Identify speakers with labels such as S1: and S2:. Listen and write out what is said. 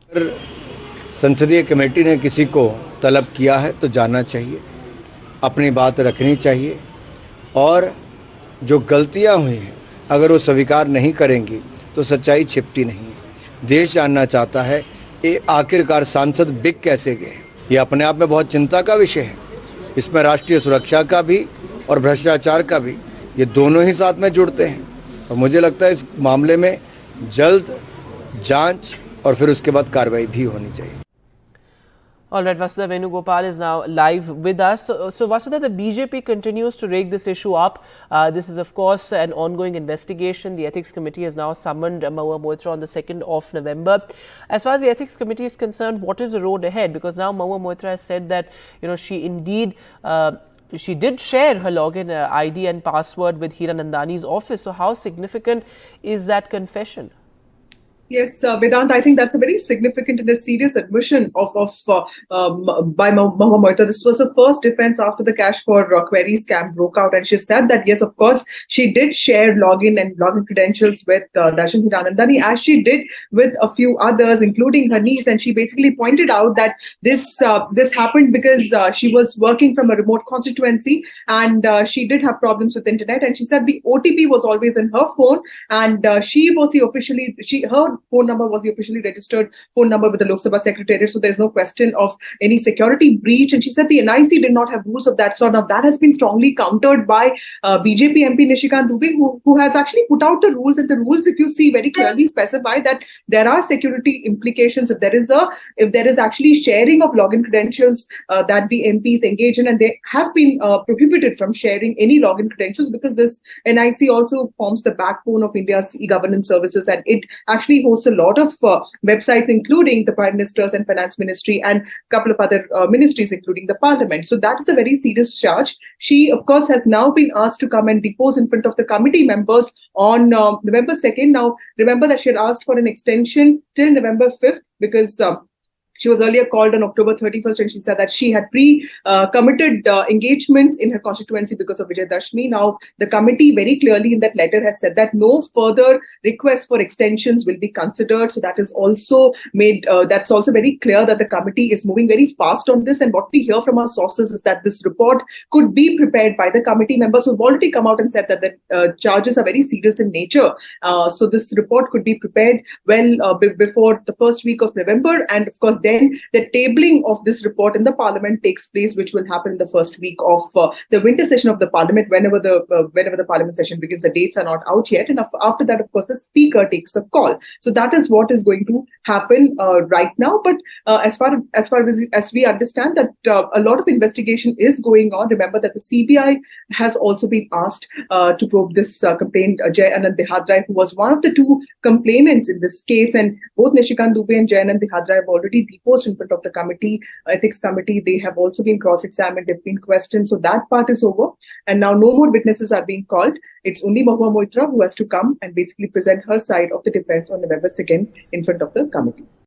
S1: अगर संसदीय कमेटी ने किसी को तलब किया है तो जाना चाहिए, अपनी बात रखनी चाहिए और जो गलतियां हुई हैं अगर वो स्वीकार नहीं करेंगी तो सच्चाई छिपती नहीं है। देश जानना चाहता है ये आखिरकार सांसद बिक कैसे गए। ये अपने आप में बहुत चिंता का विषय है। इसमें राष्ट्रीय सुरक्षा का भी और भ्रष्टाचार का भी, ये दोनों ही साथ में जुड़ते हैं और मुझे लगता है इस मामले में जल्द जांच और फिर उसके बाद कार्रवाई भी होनी चाहिए।
S2: All right, Vasudha Venugopal is now live with us. So Vasudha, the BJP continues to rake this issue up. This is, of course, an ongoing investigation. The Ethics Committee has now summoned Mahua Moitra on the 2nd of November. As far as the Ethics Committee is concerned, what is the road ahead? Because now Mahua Moitra has said that, she indeed she did share her login ID and password with Hiranandani's office. So how significant is that confession?
S3: Yes, Vedant, I think that's a very significant and a serious admission by Mahua Moitra. This was her first defense after the cash for query scam broke out, and she said that yes, of course, she did share login credentials with Darshan Hiranandani, as she did with a few others, including her niece. And she basically pointed out that this happened because she was working from a remote constituency, and she did have problems with internet. And she said the OTP was always in her phone, and her phone number was the officially registered phone number with the Lok Sabha Secretariat, so there's no question of any security breach. And she said the NIC did not have rules of that sort. Now, that has been strongly countered by BJP MP Nishikant Dubey, who has actually put out the rules. And the rules, if you see, very clearly specify that there are security implications if there is actually sharing of login credentials that the MPs engage in, and they have been prohibited from sharing any login credentials, because this NIC also forms the backbone of India's e-governance services, and it actually hosts a lot of websites, including the Prime Minister's and Finance Ministry and a couple of other ministries, including the Parliament. So that is a very serious charge. She, of course, has now been asked to come and depose in front of the committee members on November 2nd. Now, remember that she had asked for an extension till November 5th because she was earlier called on October 31st, and she said that she had committed engagements in her constituency because of Vijay Dashmi. Now, the committee very clearly in that letter has said that no further requests for extensions will be considered. So that is also that's also very clear that the committee is moving very fast on this. And what we hear from our sources is that this report could be prepared by the committee members who have already come out and said that the charges are very serious in nature. So this report could be prepared before the first week of November. And of course, then the tabling of this report in the Parliament takes place, which will happen in the first week of the winter session of the Parliament, whenever the Parliament session begins. The dates are not out yet, and after that, of course, the Speaker takes a call. So that is what is going to happen right now. But as far as we understand that a lot of investigation is going on. Remember that the CBI has also been asked to probe this complaint. Jai Anand Dehadra, who was one of the two complainants in this case, and both Nishikant Dubey and Jai Anand Dehadra have already deposed in front of the ethics committee. They have also been cross-examined, they've been questioned. So that part is over. And now no more witnesses are being called. It's only Mahua Moitra who has to come and basically present her side of the defense on November 2nd in front of the committee.